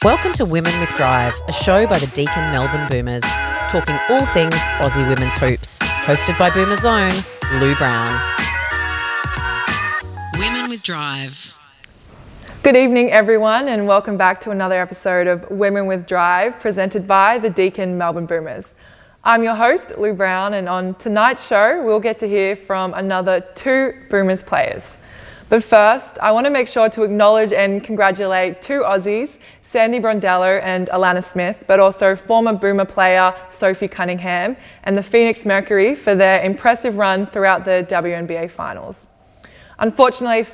Welcome to Women with Drive, a show by the Deakin Melbourne Boomers, talking all things Aussie women's hoops. Hosted by Boomers' own Lou Brown. Women with Drive. Good evening, everyone, and welcome back to another episode of Women with Drive, presented by the Deakin Melbourne Boomers. I'm your host, Lou Brown, and on tonight's show, we'll get to hear from another two Boomers players. But first, I want to make sure to acknowledge and congratulate two Aussies, Sandy Brondello and Alana Smith, but also former Boomer player Sophie Cunningham and the Phoenix Mercury for their impressive run throughout the WNBA finals. Unfortunately,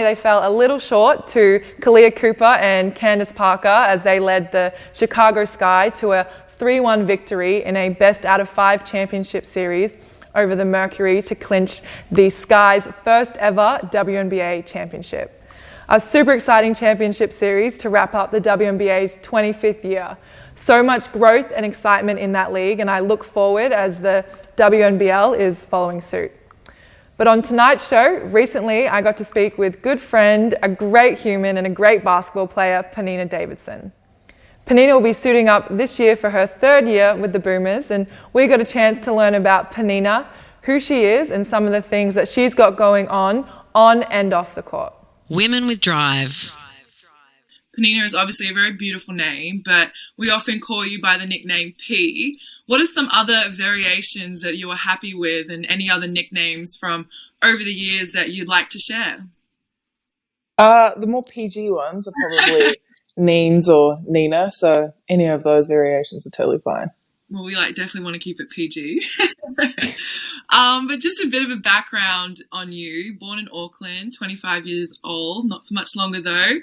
they fell a little short to Kalia Cooper and Candace Parker as they led the Chicago Sky to a 3-1 victory in a best out of 5 championship series over the Mercury to clinch the Sky's first ever WNBA championship. A super exciting championship series to wrap up the WNBA's 25th year. So much growth and excitement in that league, and I look forward as the WNBL is following suit. But on tonight's show, recently I got to speak with good friend, a great human and a great basketball player, Penina Davidson. Penina will be suiting up this year for her 3rd year with the Boomers, and we got a chance to learn about Penina, who she is, and some of the things that she's got going on and off the court. Women with Drive. Penina is obviously a very beautiful name, but we often call you by the nickname P. What are some other variations that you are happy with, and any other nicknames from over the years that you'd like to share? The more PG ones are probably Neens or Nina, so any of those variations are totally fine. Well, we definitely want to keep it PG. But just a bit of a background on you. Born in Auckland, 25 years old, not for much longer though.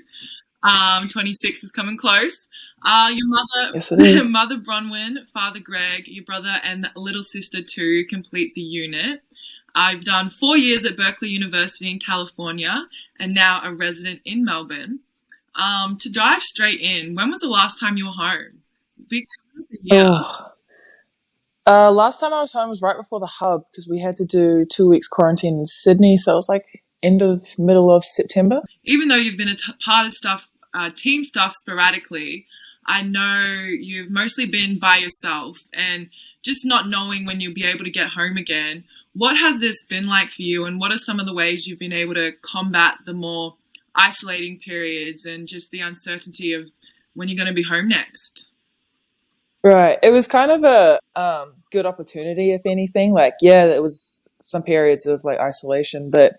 26 is coming close. Your mother, yes, it is. Mother Bronwyn, father Greg, your brother and little sister too complete the unit. I've done 4 years at Berkeley University in California and now a resident in Melbourne. To dive straight in, when was the last time you were home? Last time I was home was right before the hub because we had to do 2 weeks quarantine in Sydney, so it was middle of September. Even though you've been part of team stuff sporadically, I know you've mostly been by yourself and just not knowing when you'll be able to get home again. What has this been like for you, and what are some of the ways you've been able to combat the more isolating periods and just the uncertainty of when you're going to be home next? Right. It was kind of a good opportunity, if anything. There was some periods of isolation, but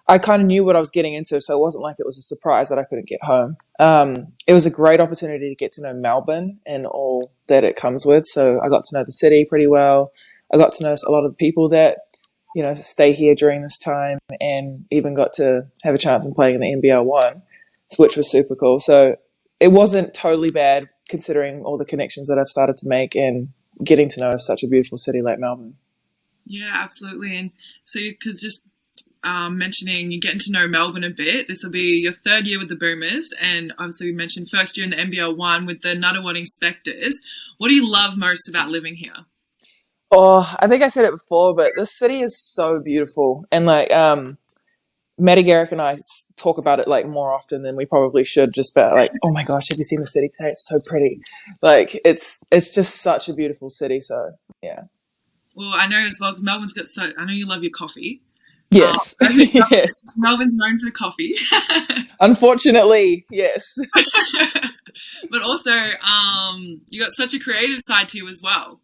I kind of knew what I was getting into, so it wasn't like it was a surprise that I couldn't get home. It was a great opportunity to get to know Melbourne and all that it comes with. So I got to know the city pretty well. I got to know a lot of the people that, stay here during this time, and even got to have a chance in playing in the NBL 1, which was super cool. So it wasn't totally bad considering all the connections that I've started to make and getting to know such a beautiful city like Melbourne. Yeah, absolutely. And so because just mentioning you're getting to know Melbourne a bit, this will be your 3rd year with the Boomers, and obviously we mentioned 1st year in the NBL 1 with the Nunawading Spectres. What do you love most about living here? Oh, I think I said it before, but this city is so beautiful. And Maddie Garrick and I talk about it more often than we probably should, just about oh my gosh, have you seen the city today? It's so pretty. It's just such a beautiful city. So yeah. Well, I know as well, Melbourne's I know you love your coffee. Yes. Yes. Melbourne's known for coffee. Unfortunately, yes. But also, you got such a creative side to you as well.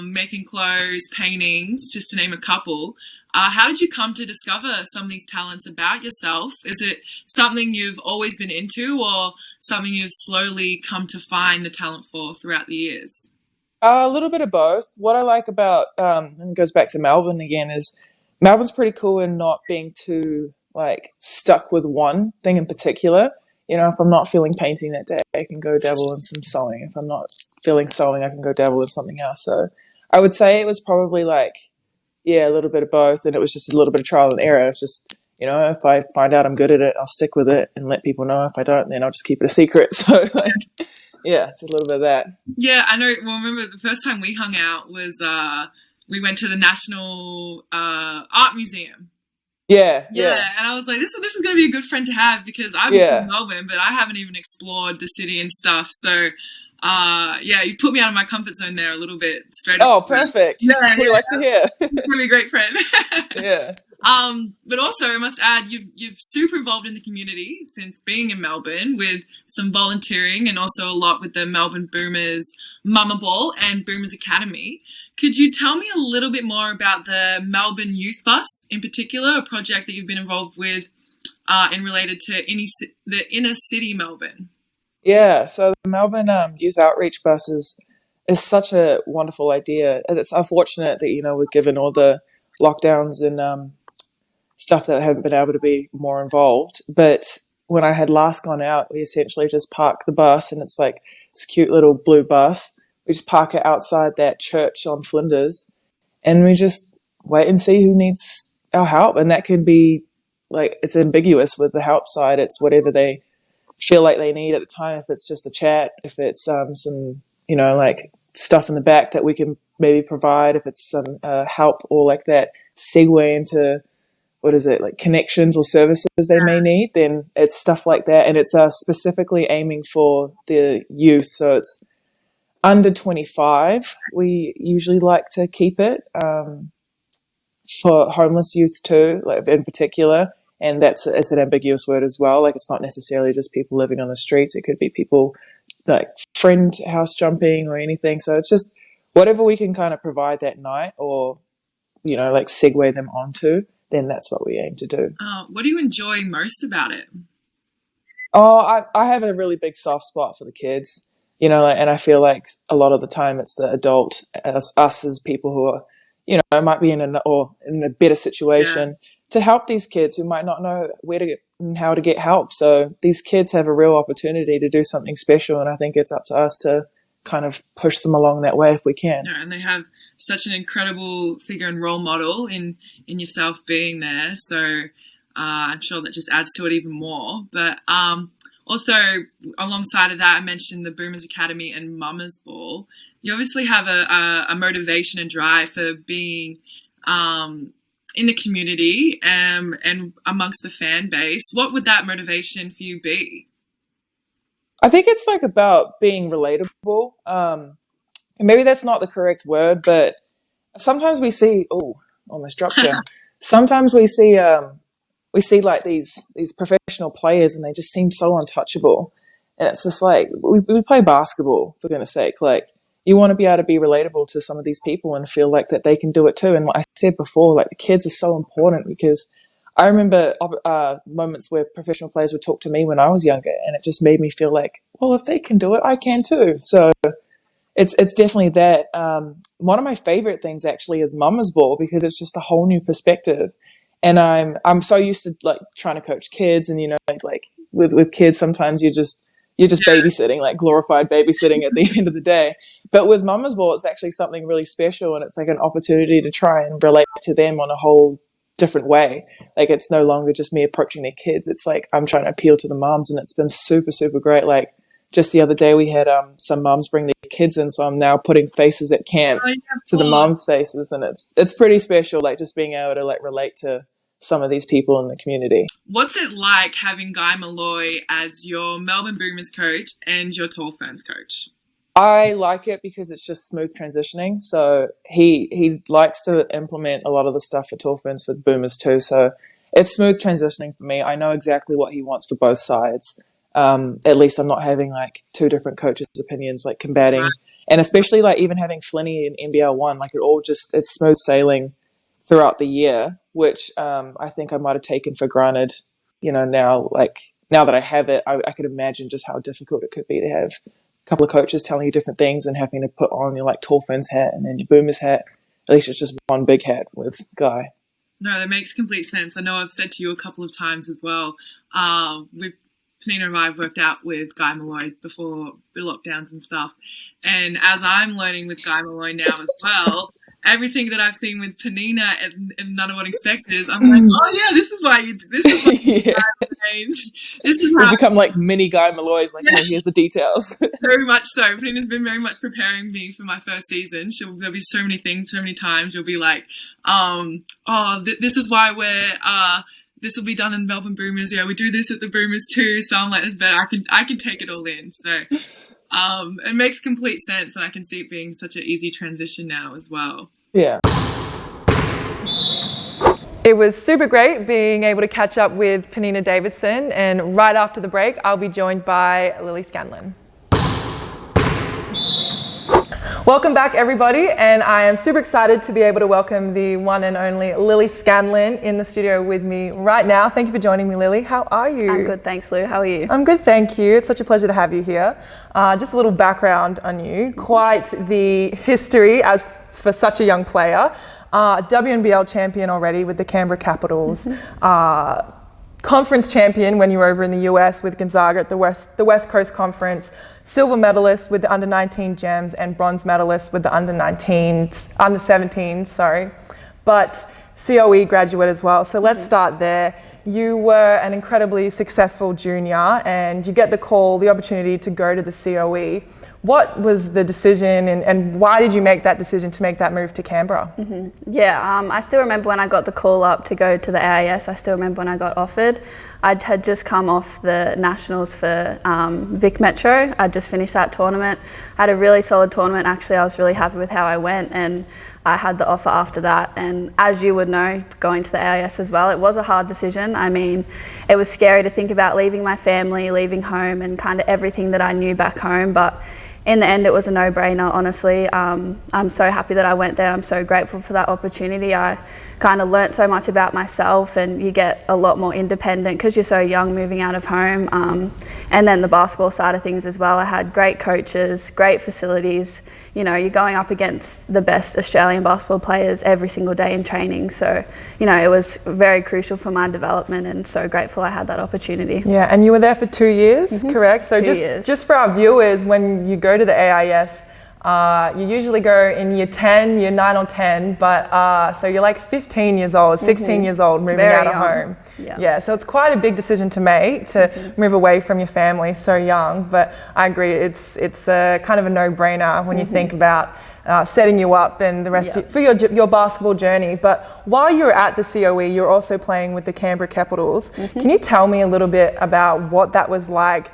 Making clothes, paintings, just to name a couple. How did you come to discover some of these talents about yourself? Is it something you've always been into, or something you've slowly come to find the talent for throughout the years? A little bit of both. What I like about, and it goes back to Melbourne again, is Melbourne's pretty cool in not being too stuck with one thing in particular. If I'm not feeling painting that day, I can go dabble in some sewing. If I'm not feeling sewing, I can go dabble in something else. So I would say it was probably a little bit of both, and it was just a little bit of trial and error. It's just, if I find out I'm good at it, I'll stick with it and let people know. If I don't, then I'll just keep it a secret. So yeah, it's a little bit of that. Yeah, I know. Well, remember the first time we hung out was we went to the National Art Museum. Yeah, Yeah, yeah, and I was like, this is going to be a good friend to have because I'm from yeah. Melbourne, but I haven't even explored the city and stuff. So, yeah, you put me out of my comfort zone there a little bit straight off Oh, the bat. perfect. Yeah, That's what we yeah, like to hear. he's going to be a great friend. Yeah. But also, I must add, you've super involved in the community since being in Melbourne with some volunteering and also a lot with the Melbourne Boomers Mama Ball and Boomers Academy. Could you tell me a little bit more about the Melbourne Youth Bus in particular, a project that you've been involved with and related to the inner city Melbourne? Yeah, so the Melbourne Youth Outreach Bus is such a wonderful idea. And it's unfortunate that, we're given all the lockdowns and stuff that I haven't been able to be more involved. But when I had last gone out, we essentially just park the bus, and it's like this cute little blue bus. We just park it outside that church on Flinders, and we just wait and see who needs our help. And that can be like, it's ambiguous with the help side. It's whatever they feel like they need at the time. If it's just a chat, if it's some, like stuff in the back that we can maybe provide, if it's some help or like that segue into, what is it, like connections or services they may need, then it's stuff like that. And it's specifically aiming for the youth. So it's under 25. We usually like to keep it for homeless youth too, like in particular. And it's an ambiguous word as well. Like, it's not necessarily just people living on the streets. It could be people like friend house jumping or anything. So it's just whatever we can kind of provide that night, or like segue them onto, then that's what we aim to do. What do you enjoy most about it? Oh, I have a really big soft spot for the kids, and I feel like a lot of the time it's the adult, us as people who are, might be in a better situation, to help these kids who might not know where to get and how to get help. So these kids have a real opportunity to do something special, and I think it's up to us to kind of push them along that way if we can. Yeah, and they have such an incredible figure and role model in yourself being there. So I'm sure that just adds to it even more. But also, alongside of that, I mentioned the Boomers Academy and Mama's Ball. You obviously have a motivation and drive for being in the community and amongst the fan base. What would that motivation for you be? I think it's like about being relatable. And maybe that's not the correct word, but sometimes we see, almost dropped you. Sometimes we see like these professional players, and they just seem so untouchable. And it's just like, we play basketball, for goodness sake. Like, you want to be able to be relatable to some of these people and feel like that they can do it too. And like I said before, like, the kids are so important, because I remember moments where professional players would talk to me when I was younger, and it just made me feel like, well, if they can do it, I can too. So it's definitely that. One of my favorite things actually is Mama's Ball, because it's just a whole new perspective. And I'm so used to like trying to coach kids, and like with kids, sometimes you're just babysitting, like glorified babysitting at the end of the day. But with Mama's Ball, it's actually something really special, and it's like an opportunity to try and relate to them on a whole different way. Like, it's no longer just me approaching their kids. It's like I'm trying to appeal to the moms, and it's been super, super great. Like, just the other day we had some moms bring their kids in, so I'm now putting faces at camps to the moms' faces, and it's pretty special, like just being able to like relate to some of these people in the community. What's it like having Guy Malloy as your Melbourne Boomers coach and your Tall Ferns coach? I like it because it's just smooth transitioning. So he likes to implement a lot of the stuff for Tall Ferns for Boomers too. So it's smooth transitioning for me. I know exactly what he wants for both sides. At least I'm not having like two different coaches' opinions like combating. Right. And especially like even having Flinny in NBL 1, like it's smooth sailing throughout the year, which I think I might have taken for granted, now that I have it, I could imagine just how difficult it could be to have a couple of coaches telling you different things and having to put on your like Tall Ferns hat and then your Boomers hat. At least it's just one big hat with Guy. No, that makes complete sense. I know I've said to you a couple of times as well, with Penina and I have worked out with Guy Malloy before the lockdowns and stuff. And as I'm learning with Guy Malloy now as well, everything that I've seen with Penina and None of What Expected, I'm like, oh yeah, this is what Yes. this is We how. become like mini Guy Malloy's, like, hey, here's the details. Very much so. Penina's been very much preparing me for my first season. There'll be so many things, so many times. She'll be like, this is why this will be done in Melbourne Boomers. Yeah, we do this at the Boomers too. So I'm like, it's better. I can take it all in. So it makes complete sense, and I can see it being such an easy transition now as well. Yeah. It was super great being able to catch up with Penina Davidson, and right after the break, I'll be joined by Lily Scanlon. Welcome back, everybody, and I am super excited to be able to welcome the one and only Lily Scanlon in the studio with me right now. Thank you for joining me, Lily. How are you? I'm good, thanks, Lou. How are you? I'm good, thank you. It's such a pleasure to have you here. Just a little background on you. Quite the history as for such a young player. WNBL champion already with the Canberra Capitals. Conference champion when you were over in the US with Gonzaga at the West Coast Conference, silver medalist with the under-19 Gems, and bronze medalist with the under-17s, but COE graduate as well. So let's start there. You were an incredibly successful junior, and you get the opportunity to go to the COE. What was the decision, and why did you make that decision to make that move to Canberra? I still remember when I got the call up to go to the AIS. I still remember when I got offered. I had just come off the Nationals for Vic Metro. I'd just finished that tournament. I had a really solid tournament. Actually, I was really happy with how I went, and I had the offer after that. And as you would know, going to the AIS as well, it was a hard decision. I mean, it was scary to think about leaving my family, leaving home, and kind of everything that I knew back home. But in the end, it was a no-brainer, honestly. I'm so happy that I went there. I'm so grateful for that opportunity. I kind of learnt so much about myself, and you get a lot more independent because you're so young moving out of home. And then the basketball side of things as well. I had great coaches, great facilities. You know, you're going up against the best Australian basketball players every single day in training. So, you know, it was very crucial for my development, and so grateful I had that opportunity. Yeah, and you were there for 2 years, correct? So 2 years. Just for our viewers, when you go to the AIS, you usually go in year 10, year 9 or 10, but so you're like 15 years old, 16 years old, moving Very out of young. home. Yeah. So it's quite a big decision to make, to move away from your family so young, but I agree, it's kind of a no-brainer when you think about setting you up and the rest for your basketball journey. But while you're at the COE, you're also playing with the Canberra Capitals. Can you tell me a little bit about what that was like,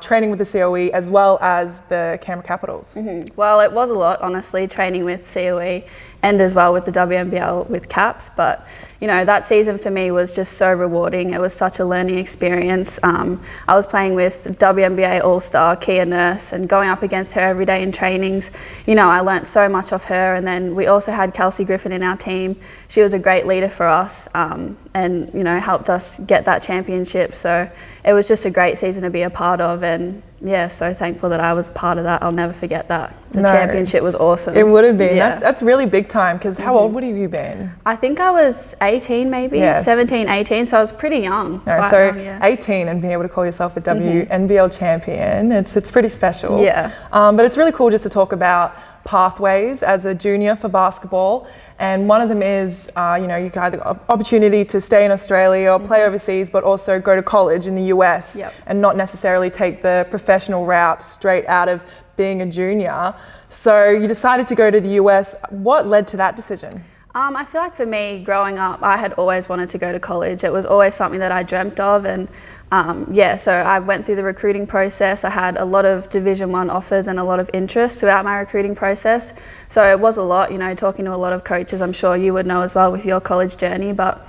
training with the COE as well as the Canberra Capitals? Well, it was a lot, honestly, training with COE and as well with the WNBL with Caps. But, you know, that season for me was just so rewarding. It was such a learning experience. I was playing with WNBA All-Star Kia Nurse and going up against her every day in trainings. You know, I learnt so much off her. And then we also had Kelsey Griffin in our team. She was a great leader for us and, you know, helped us get that championship. So it was just a great season to be a part of, and yeah, so thankful that I was part of that. I'll never forget that. The championship was awesome. It would have been. Yeah. That's really big time, because how old would have you been? I think I was 18 maybe, 17, 18, so I was pretty young. So 18 and being able to call yourself a WNBL champion, it's pretty special. Yeah. But it's really cool just to talk about pathways as a junior for basketball. And one of them is, you know, you can either opportunity to stay in Australia or play overseas, but also go to college in the US and not necessarily take the professional route straight out of being a junior. So you decided to go to the US. What led to that decision? I feel like for me, growing up, I had always wanted to go to college. It was always something that I dreamt of, and so I went through the recruiting process. I had a lot of Division 1 offers and a lot of interest throughout my recruiting process. So it was a lot, you know, talking to a lot of coaches. I'm sure you would know as well with your college journey, but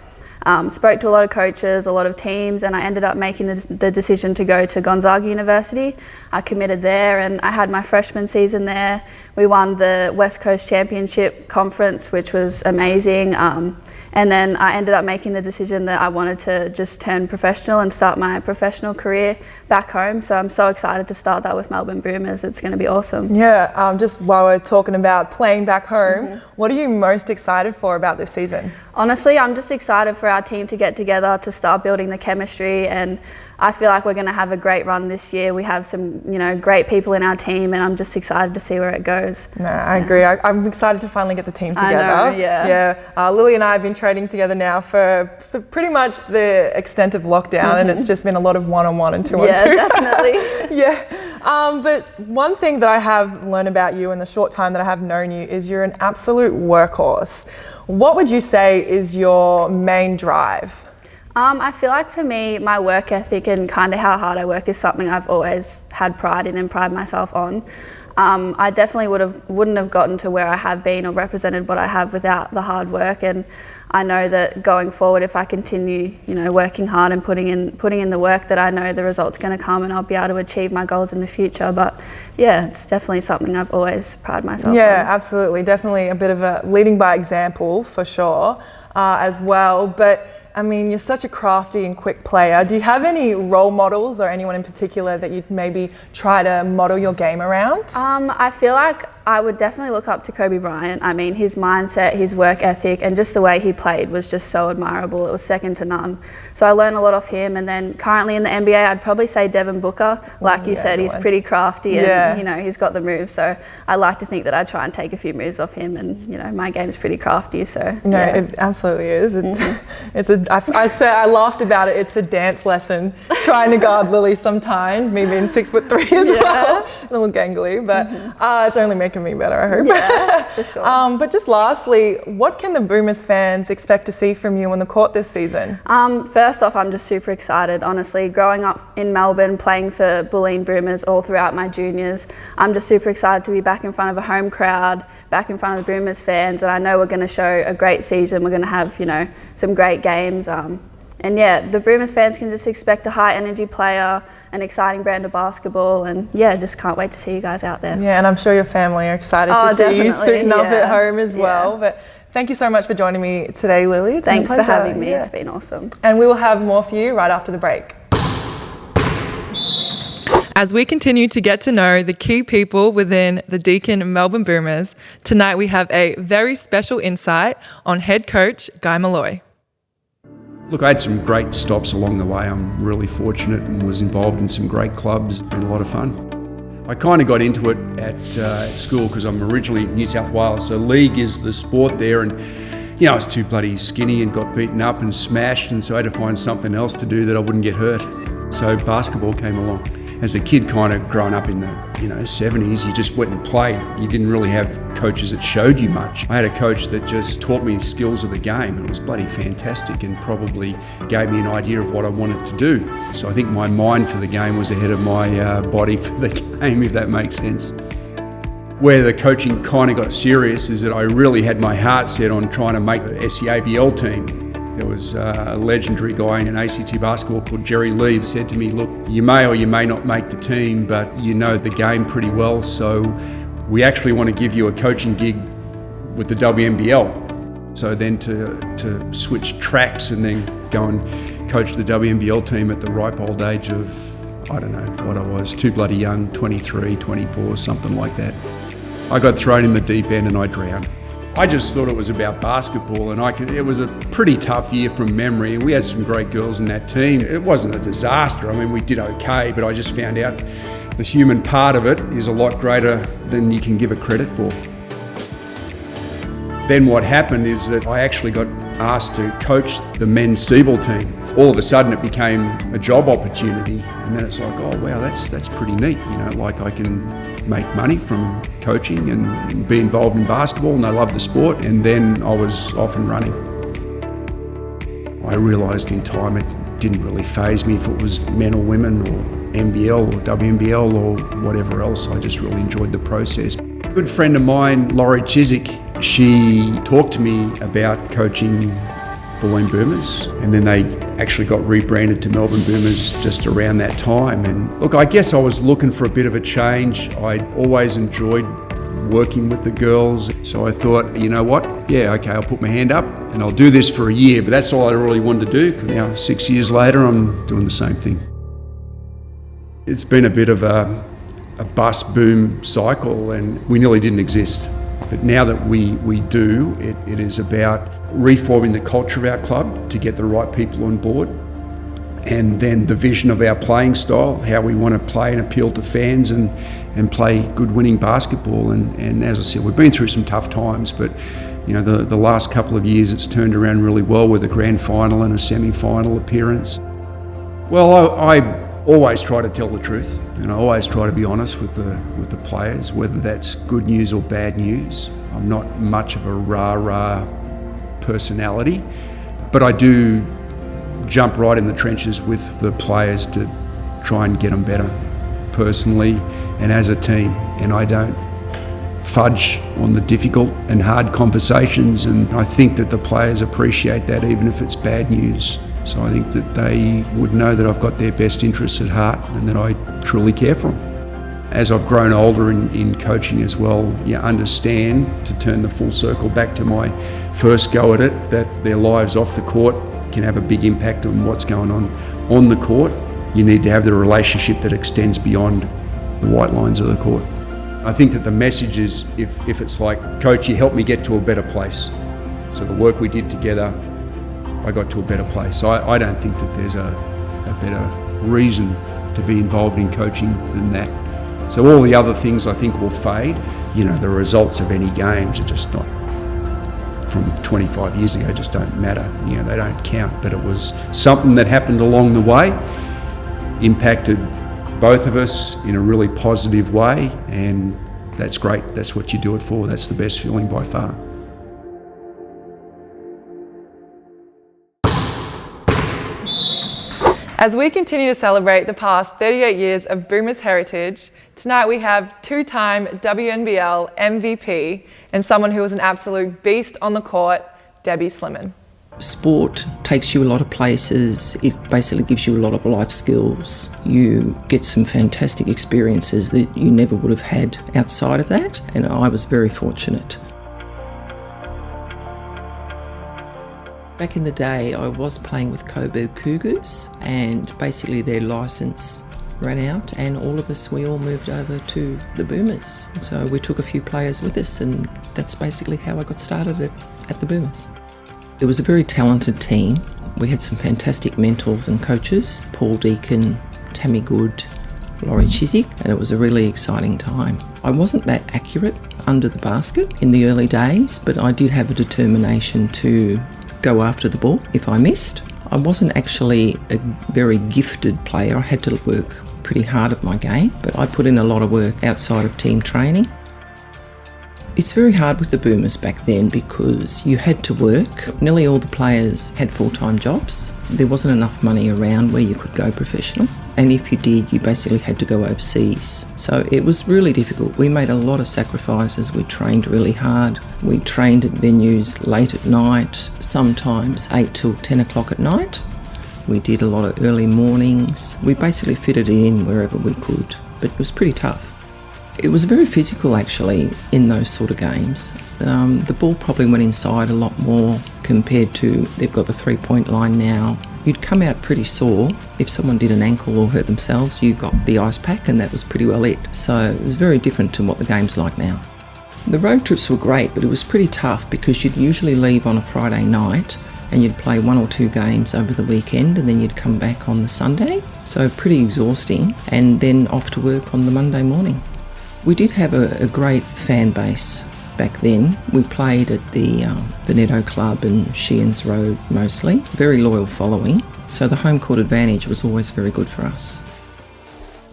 spoke to a lot of coaches, a lot of teams, and I ended up making the decision to go to Gonzaga University. I committed there, and I had my freshman season there. We won the West Coast Championship Conference, which was amazing. And then I ended up making the decision that I wanted to just turn professional and start my professional career back home. So I'm so excited to start that with Melbourne Boomers. It's going to be awesome. Yeah, just while we're talking about playing back home, what are you most excited for about this season? Honestly, I'm just excited for for our team to get together to start building the chemistry, and I feel like we're going to have a great run this year. We have some, great people in our team, and I'm just excited to see where it goes. No, I agree. I'm excited to finally get the team together. I know, yeah. Lily and I have been training together now for pretty much the extent of lockdown, and it's just been a lot of one-on-one and two-on-two. Yeah, definitely. But one thing that I have learned about you in the short time that I have known you is you're an absolute workhorse. What would you say is your main drive? I feel like for me, my work ethic and kind of how hard I work is something I've always had pride in and pride myself on. I definitely wouldn't have gotten to where I have been or represented what I have without the hard work, and I know that going forward, if I continue, working hard and putting in the work, that I know the result's going to come and I'll be able to achieve my goals in the future. But yeah, it's definitely something I've always prided myself on. Yeah, absolutely. Definitely a bit of a leading by example for sure as well. But I mean, you're such a crafty and quick player. Do you have any role models or anyone in particular that you'd maybe try to model your game around? I feel like I would definitely look up to Kobe Bryant. I mean, his mindset, his work ethic, and just the way he played was just so admirable. It was second to none. So I learned a lot off him. And then currently in the NBA, I'd probably say Devin Booker. Like you said, he's pretty crafty and, he's got the moves. So I like to think that I try and take a few moves off him, and, my game's pretty crafty. So no, it absolutely is. I laughed about it. It's a dance lesson trying to guard Lily sometimes, me being 6'3" as well, a little gangly, but it's only making me better, I hope. Yeah, for sure. But just lastly, what can the Boomers fans expect to see from you on the court this season? First off, I'm just super excited. Honestly, growing up in Melbourne, playing for Bulleen Boomers all throughout my juniors, I'm just super excited to be back in front of a home crowd, back in front of the Boomers fans, and I know we're going to show a great season. We're going to have, some great games. And yeah, the Boomers fans can just expect a high energy player, an exciting brand of basketball, and yeah, just can't wait to see you guys out there. Yeah, and I'm sure your family are excited to see you suiting up at home as well. But thank you so much for joining me today, Lily. Thanks for having me. It's been awesome. And we will have more for you right after the break. As we continue to get to know the key people within the Deakin Melbourne Boomers, tonight we have a very special insight on head coach Guy Malloy. Look, I had some great stops along the way. I'm really fortunate and was involved in some great clubs. It's been a lot of fun. I kind of got into it at school because I'm originally New South Wales, so league is the sport there, and I was too bloody skinny and got beaten up and smashed, and so I had to find something else to do that I wouldn't get hurt. So basketball came along. As a kid, kind of growing up in the 70s, you just went and played. You didn't really have coaches that showed you much. I had a coach that just taught me the skills of the game, and it was bloody fantastic, and probably gave me an idea of what I wanted to do. So I think my mind for the game was ahead of my body for the game, if that makes sense. Where the coaching kind of got serious is that I really had my heart set on trying to make the SCABL team. There was a legendary guy in ACT basketball called Jerry Lee, said to me, look, you may or you may not make the team, but you know the game pretty well, so we actually want to give you a coaching gig with the WNBL. So then to switch tracks and then go and coach the WNBL team at the ripe old age of, I don't know what I was, too bloody young, 23, 24, something like that. I got thrown in the deep end and I drowned. I just thought it was about basketball, and it was a pretty tough year from memory. We had some great girls in that team. It wasn't a disaster. I mean, we did okay, but I just found out the human part of it is a lot greater than you can give it credit for. Then what happened is that I actually got asked to coach the men's Siebel team. All of a sudden it became a job opportunity, and then it's like, oh wow, that's pretty neat, like I can make money from coaching and be involved in basketball, and I love the sport, and then I was off and running. I realised in time it didn't really faze me if it was men or women or NBL or WNBL or whatever else. I just really enjoyed the process. A good friend of mine, Laurie Chiswick, she talked to me about coaching Bulleen Boomers, and then they actually got rebranded to Melbourne Boomers just around that time. And look, I guess I was looking for a bit of a change. I always enjoyed working with the girls, so I thought, you know what, yeah, okay, I'll put my hand up and I'll do this for a year, but that's all I really wanted to do. Now 6 years later, I'm doing the same thing. It's been a bit of a bust boom cycle, and we nearly didn't exist. But now that we do, it is about reforming the culture of our club to get the right people on board, and then the vision of our playing style, how we want to play and appeal to fans and play good winning basketball. And as I said, we've been through some tough times, but you know, the last couple of years it's turned around really well with a grand final and a semi-final appearance. Well, I always try to tell the truth, and I always try to be honest with the players, whether that's good news or bad news. I'm not much of a rah-rah personality, but I do jump right in the trenches with the players to try and get them better personally and as a team, and I don't fudge on the difficult and hard conversations, and I think that the players appreciate that even if it's bad news. So I think that they would know that I've got their best interests at heart and that I truly care for them. As I've grown older in coaching as well, you understand, to turn the full circle back to my first go at it, that their lives off the court can have a big impact on what's going on the court. You need to have the relationship that extends beyond the white lines of the court. I think that the message is, if it's like, Coach, you helped me get to a better place. So the work we did together, I got to a better place. So I don't think that there's a better reason to be involved in coaching than that. So all the other things I think will fade. You know, the results of any games are just not, from 25 years ago, just don't matter. You know, they don't count. But it was something that happened along the way, impacted both of us in a really positive way, and that's great. That's what you do it for. That's the best feeling by far. As we continue to celebrate the past 38 years of Boomers heritage, tonight we have two-time WNBL MVP and someone who was an absolute beast on the court, Debbie Slimmin. Sport takes you a lot of places. It basically gives you a lot of life skills. You get some fantastic experiences that you never would have had outside of that, and I was very fortunate. Back in the day, I was playing with Coburg Cougars, and basically their licence ran out, and all of us, we all moved over to the Boomers. So we took a few players with us, and that's basically how I got started at the Boomers. It was a very talented team. We had some fantastic mentors and coaches, Paul Deacon, Tammy Good, Laurie Chiswick, and it was a really exciting time. I wasn't that accurate under the basket in the early days, but I did have a determination to go after the ball if I missed. I wasn't actually a very gifted player. I had to work pretty hard at my game, but I put in a lot of work outside of team training. It's very hard with the Boomers back then because you had to work. Nearly all the players had full-time jobs. There wasn't enough money around where you could go professional. And if you did, you basically had to go overseas. So it was really difficult. We made a lot of sacrifices. We trained really hard. We trained at venues late at night, sometimes 8 till 10 o'clock at night. We did a lot of early mornings. We basically fitted in wherever we could, but it was pretty tough. It was very physical actually in those sort of games. The ball probably went inside a lot more compared to, they've got the three-point line now. You'd come out pretty sore. If someone did an ankle or hurt themselves, you got the ice pack and that was pretty well it. So it was very different to what the game's like now. The road trips were great, but it was pretty tough because you'd usually leave on a Friday night and you'd play 1 or 2 games over the weekend and then you'd come back on the Sunday. So pretty exhausting, and then off to work on the Monday morning. We did have a great fan base back then. We played at the Veneto Club and Sheehan's Road mostly. Very loyal following, so the home court advantage was always very good for us.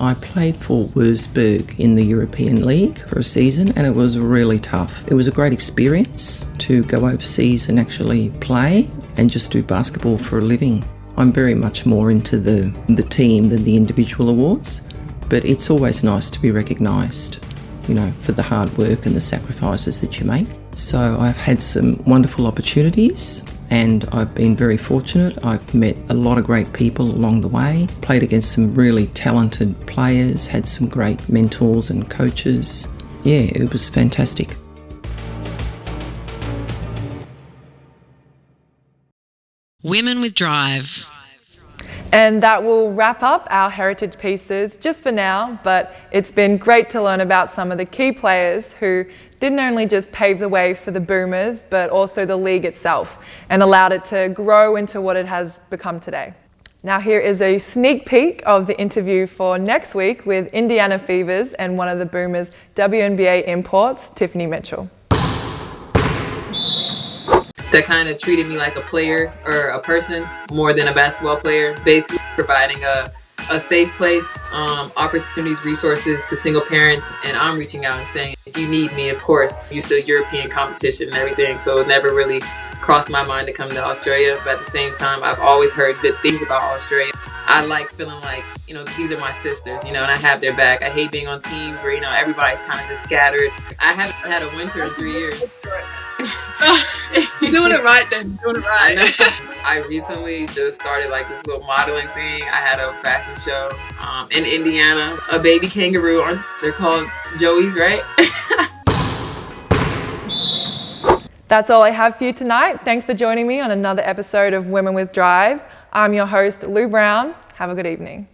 I played for Wurzburg in the European League for a season, and it was really tough. It was a great experience to go overseas and actually play and just do basketball for a living. I'm very much more into the team than the individual awards, but it's always nice to be recognised, you know, for the hard work and the sacrifices that you make. So I've had some wonderful opportunities and I've been very fortunate. I've met a lot of great people along the way, played against some really talented players, had some great mentors and coaches. Yeah, it was fantastic. Women with Drive. And that will wrap up our heritage pieces just for now, but it's been great to learn about some of the key players who didn't only just pave the way for the Boomers, but also the league itself, and allowed it to grow into what it has become today. Now here is a sneak peek of the interview for next week with Indiana Fevers and one of the Boomers WNBA imports, Tiffany Mitchell. That kind of treated me like a player or a person more than a basketball player, basically providing a safe place, opportunities, resources to single parents, and I'm reaching out and saying, if you need me, of course, used to European competition and everything, so it never really crossed my mind to come to Australia, but at the same time, I've always heard good things about Australia. I like feeling like, these are my sisters, and I have their back. I hate being on teams where, everybody's kind of just scattered. I haven't had a winter in 3 years. Doing it right then, doing it right. I recently just started like this little modeling thing. I had a fashion show in Indiana, a baby kangaroo. They're called Joey's, right? That's all I have for you tonight. Thanks for joining me on another episode of Women with Drive. I'm your host, Lou Brown. Have a good evening.